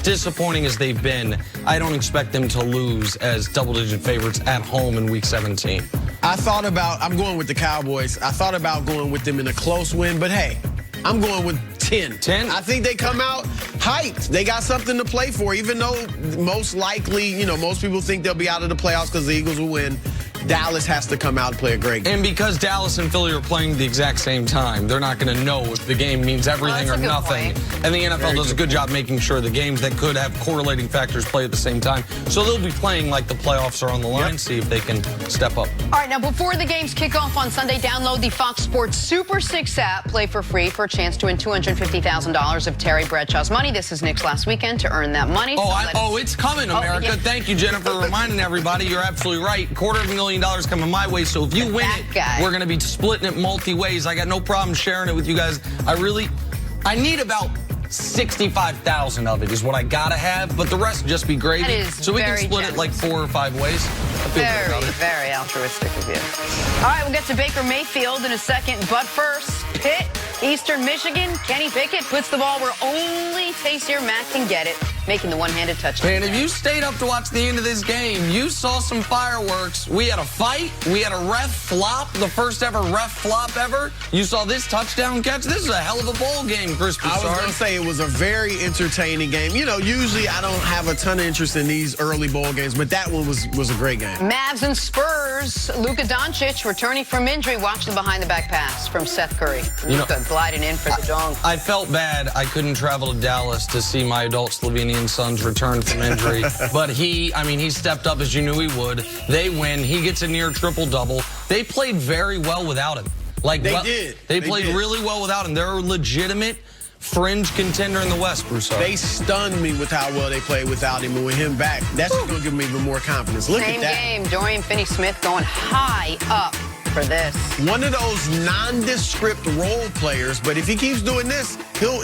disappointing as they've been, I don't expect them to lose as double-digit favorites at home in Week 17. I'm going with the Cowboys. I thought about going with them in a close win, but hey, I'm going with 10. 10? I think they come out hyped. They got something to play for, even though most likely, most people think they'll be out of the playoffs because the Eagles will win. Dallas has to come out and play a great game. And because Dallas and Philly are playing the exact same time, they're not going to know if the game means everything or nothing. And the NFL does a good job making sure the games that could have correlating factors play at the same time. So they'll be playing like the playoffs are on the line, see if they can step up. All right, now before the games kick off on Sunday, download the Fox Sports Super 6 app. Play for free for a chance to win $250,000 of Terry Bradshaw's money. This is Nick's last weekend to earn that money. It's coming, America. Yeah. Thank you, Jennifer, for reminding everybody. You're absolutely right. $250,000 coming my way. So if you win it, we're going to be splitting it multi-ways. I got no problem sharing it with you guys. I need about 65,000 of it is what I got to have, but the rest just be gravy. So we can split it like 4 or 5 ways. Very altruistic of you. All right, we'll get to Baker Mayfield in a second, but first, Pitt, Eastern Michigan. Kenny Pickett puts the ball where only Taysier Matt can get it, making the one-handed touchdown. Man, if you stayed up to watch the end of this game, you saw some fireworks. We had a fight. We had a ref flop, the first ever ref flop ever. You saw this touchdown catch. This is a hell of a bowl game, Chris Broussard. I was going to say it was a very entertaining game. Usually I don't have a ton of interest in these early bowl games, but that one was a great game. Mavs and Spurs. Luka Doncic returning from injury. Watch the behind-the-back pass from Seth Curry. Luka gliding in for the dunk. I felt bad I couldn't travel to Dallas to see my adult Slovenian sons return from injury. But he stepped up as you knew he would. They win. He gets a near triple-double. They played very well without him. They played really well without him. They're a legitimate fringe contender in the West, Broussard. They stunned me with how well they played without him, and with him back, that's going to give me even more confidence. Look at that. Same game. Dorian Finney-Smith going high up for this. One of those nondescript role players, but if he keeps doing this, he'll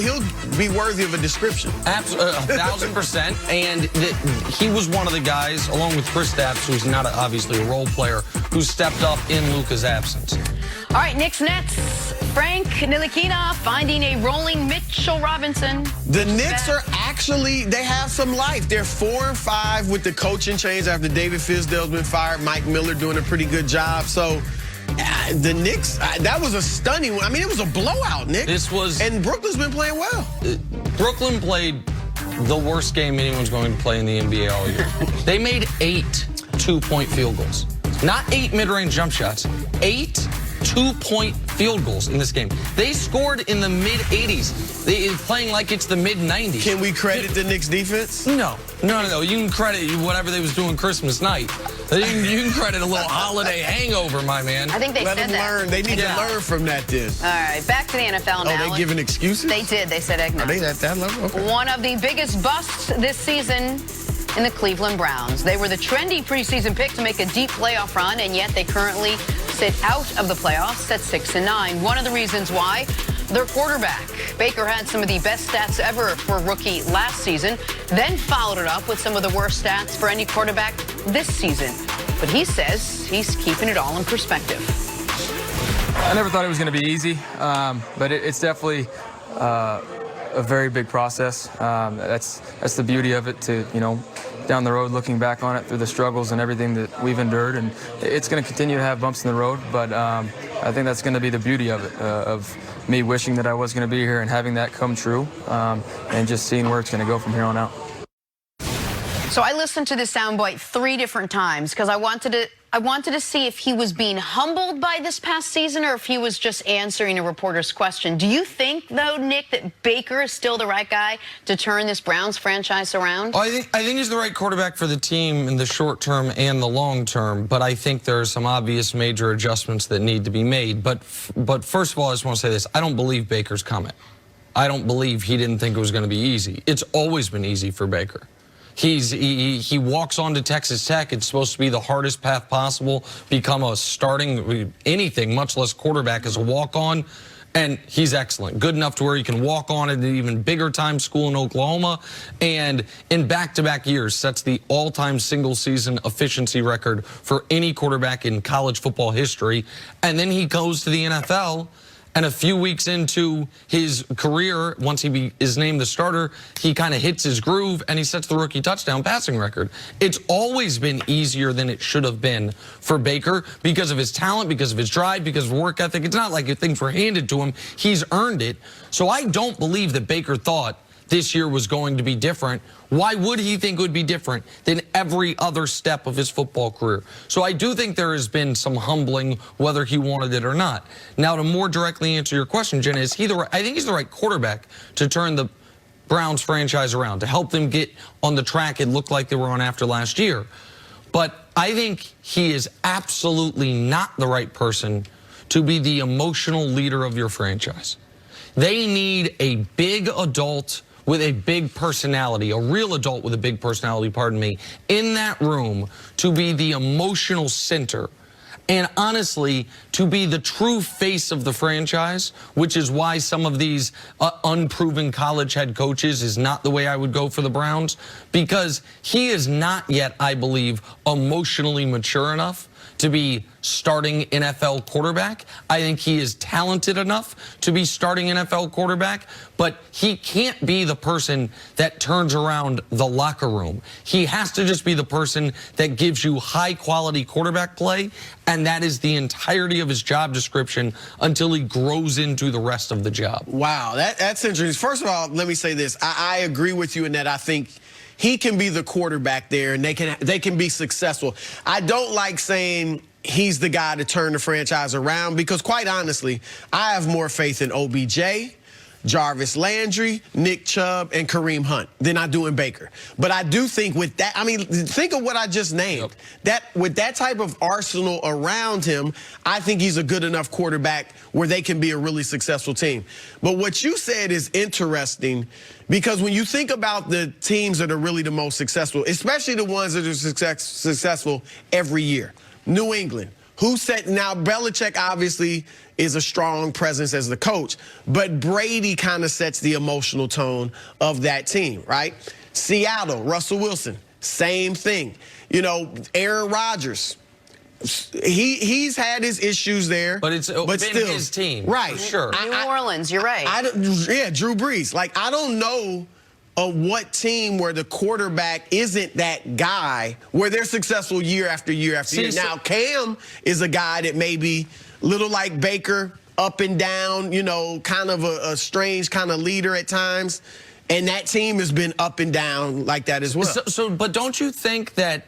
be worthy of a description. Absolutely, 1,000%. And he was one of the guys, along with Chris Stapps, who's not obviously a role player, who stepped up in Luka's absence. All right, Knicks Nets. Frank Ntilikina finding a rolling Mitchell Robinson. The Knicks are actually, they have some life. They're 4-5 with the coaching change after David Fizdale's been fired. Mike Miller doing a pretty good job. So the Knicks, that was a stunning one. It was a blowout, Nick. And Brooklyn's been playing well. Brooklyn played the worst game anyone's going to play in the NBA all year. They made 8 two-point field goals. Not 8 mid-range jump shots. 8 two-point field goals in this game. They scored in the mid-80s. They playing like it's the mid-90s. Can we credit the Knicks defense? No. You can credit whatever they was doing Christmas night. You can credit a little holiday hangover, my man. I think they said that. They need to learn from that then. All right, back to the NFL now. Oh, they giving excuses? They did. They said eggnog. Are they at that level? Okay. One of the biggest busts this season in the Cleveland Browns. They were the trendy preseason pick to make a deep playoff run, and yet they currently sit out of the playoffs at 6-9. One of the reasons why, their quarterback. Baker had some of the best stats ever for a rookie last season, then followed it up with some of the worst stats for any quarterback this season. But he says he's keeping it all in perspective. I never thought it was going to be easy, but it's definitely a very big process. That's the beauty of it, to down the road, looking back on it through the struggles and everything that we've endured, and it's going to continue to have bumps in the road, but I think that's going to be the beauty of it, of me wishing that I was going to be here and having that come true, and just seeing where it's going to go from here on out. So I listened to this soundbite 3 different times because I wanted to see if he was being humbled by this past season or if he was just answering a reporter's question. Do you think, though, Nick, that Baker is still the right guy to turn this Browns franchise around? I think he's the right quarterback for the team in the short term and the long term, but I think there are some obvious major adjustments that need to be made. But first of all, I just want to say this. I don't believe Baker's coming. I don't believe he didn't think it was going to be easy. It's always been easy for Baker. He walks on to Texas Tech. It's supposed to be the hardest path possible, become a starting anything, much less quarterback, as a walk-on. And he's excellent. Good enough to where he can walk on at an even bigger time school in Oklahoma. And in back-to-back years, sets the all-time single-season efficiency record for any quarterback in college football history. And then he goes to the NFL And a few weeks into his career, once he is named the starter, he kind of hits his groove and he sets the rookie touchdown passing record. It's always been easier than it should have been for Baker because of his talent, because of his drive, because of work ethic. It's not like things were handed to him. He's earned it. So I don't believe that Baker thought this year was going to be different. Why would he think it would be different than every other step of his football career? So I do think there has been some humbling, whether he wanted it or not. Now, to more directly answer your question, Jen, is he the right? I think he's the right quarterback to turn the Browns franchise around, to help them get on the track it looked like they were on after last year. But I think he is absolutely not the right person to be the emotional leader of your franchise. They need a big adult with a big personality, a real adult with a big personality, pardon me, in that room to be the emotional center. And honestly, to be the true face of the franchise, which is why some of these unproven college head coaches is not the way I would go for the Browns, because he is not yet, I believe, emotionally mature enough to be starting NFL quarterback. I think he is talented enough to be starting NFL quarterback, but he can't be the person that turns around the locker room. He has to just be the person that gives you high quality quarterback play, and that is the entirety of his job description until he grows into the rest of the job. Wow, that's interesting. First of all, let me say this. I agree with you in that I think he can be the quarterback there, and they can be successful. I don't like saying he's the guy to turn the franchise around because, quite honestly, I have more faith in OBJ, Jarvis Landry, Nick Chubb, and Kareem Hunt than I do in Baker. But I do think with that, I mean, think of what I just named. That with that type of arsenal around him, I think he's a good enough quarterback where they can be a really successful team. But what you said is interesting because when you think about the teams that are really the most successful, especially the ones that are successful every year, New England, who said, now Belichick obviously is a strong presence as the coach, but Brady kind of sets the emotional tone of that team, right? Seattle, Russell Wilson, same thing. You know, Aaron Rodgers, he's had his issues there, but still his team, right? For sure. New Orleans, you're right. Yeah, Drew Brees. Like, I don't know what team where the quarterback isn't that guy where they're successful year after year after year. Now, Cam is a guy that may be a little like Baker, up and down, you know, kind of a strange kind of leader at times. And that team has been up and down like that as well. But don't you think that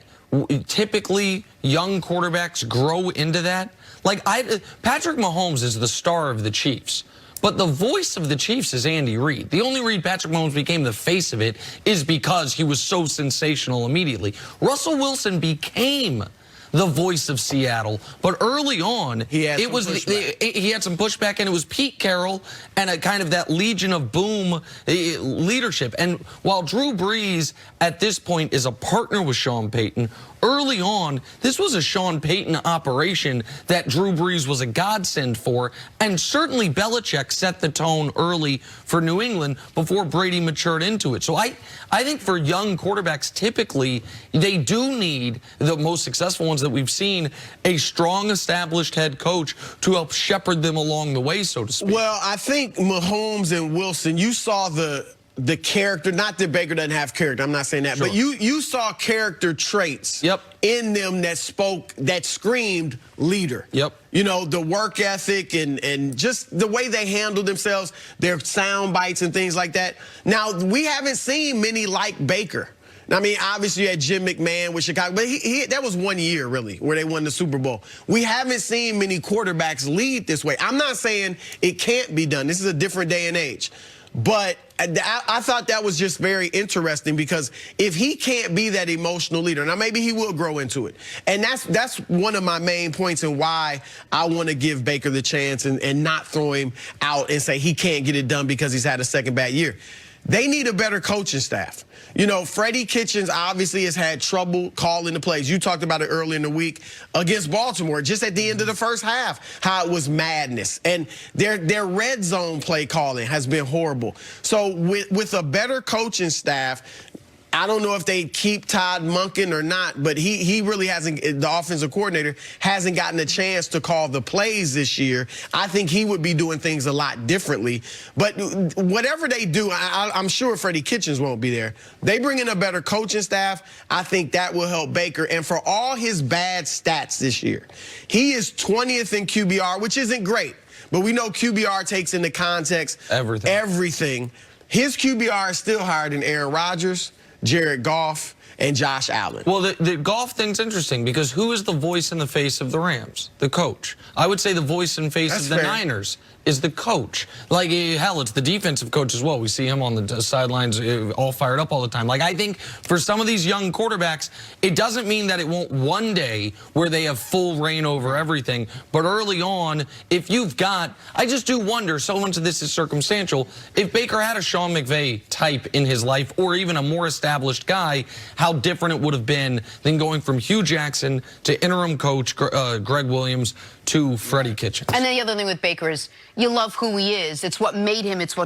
typically young quarterbacks grow into that? Like, Patrick Mahomes is the star of the Chiefs. But the voice of the Chiefs is Andy Reid. The only reason Patrick Mahomes became the face of it is because he was so sensational immediately. Russell Wilson became the voice of Seattle, but early on, he had some pushback, and it was Pete Carroll and a kind of that Legion of Boom leadership. And while Drew Brees at this point is a partner with Sean Payton, early on, this was a Sean Payton operation that Drew Brees was a godsend for, and certainly Belichick set the tone early for New England before Brady matured into it. So I think for young quarterbacks, typically, they do need, the most successful ones that we've seen, a strong established head coach to help shepherd them along the way, so to speak. Well, I think Mahomes and Wilson, you saw the character, not that Baker doesn't have character, I'm not saying that, Sure. but you saw character traits in them that screamed leader. You know, the work ethic and just the way they handle themselves, their sound bites and things like that. Now, we haven't seen many like Baker. I mean, obviously you had Jim McMahon with Chicago, but that was 1 year, really, where they won the Super Bowl. We haven't seen many quarterbacks lead this way. I'm not saying it can't be done. This is a different day and age. But I thought that was just very interesting because if he can't be that emotional leader, now maybe he will grow into it. And that's one of my main points in why I want to give Baker the chance and not throw him out and say he can't get it done because he's had a second bad year. They need a better coaching staff. You know, Freddie Kitchens obviously has had trouble calling the plays. You talked about it earlier in the week against Baltimore, just at the end of the first half, how it was madness. And their red zone play calling has been horrible. So with a better coaching staff, I don't know if they keep Todd Monken or not, but he really hasn't, the offensive coordinator, hasn't gotten a chance to call the plays this year. I think he would be doing things a lot differently. But whatever they do, I'm sure Freddie Kitchens won't be there. They bring in a better coaching staff. I think that will help Baker. And for all his bad stats this year, he is 20th in QBR, which isn't great. But we know QBR takes into context everything. His QBR is still higher than Aaron Rodgers, Jared Goff, and Josh Allen. Well, the Goff thing's interesting because who is the voice in the face of the Rams? The coach. I would say the voice in face of the Niners is the coach. Like, hell, it's the defensive coach as well. We see him on the sidelines all fired up all the time. Like, I think for some of these young quarterbacks, it doesn't mean that it won't one day where they have full reign over everything. But early on, if you've got, I just do wonder, so much of this is circumstantial, if Baker had a Sean McVay type in his life or even a more established guy, how different it would have been than going from Hugh Jackson to interim coach Greg Williams to Freddie Kitchens. And then the other thing with Baker is you love who he is. It's what made him. It's what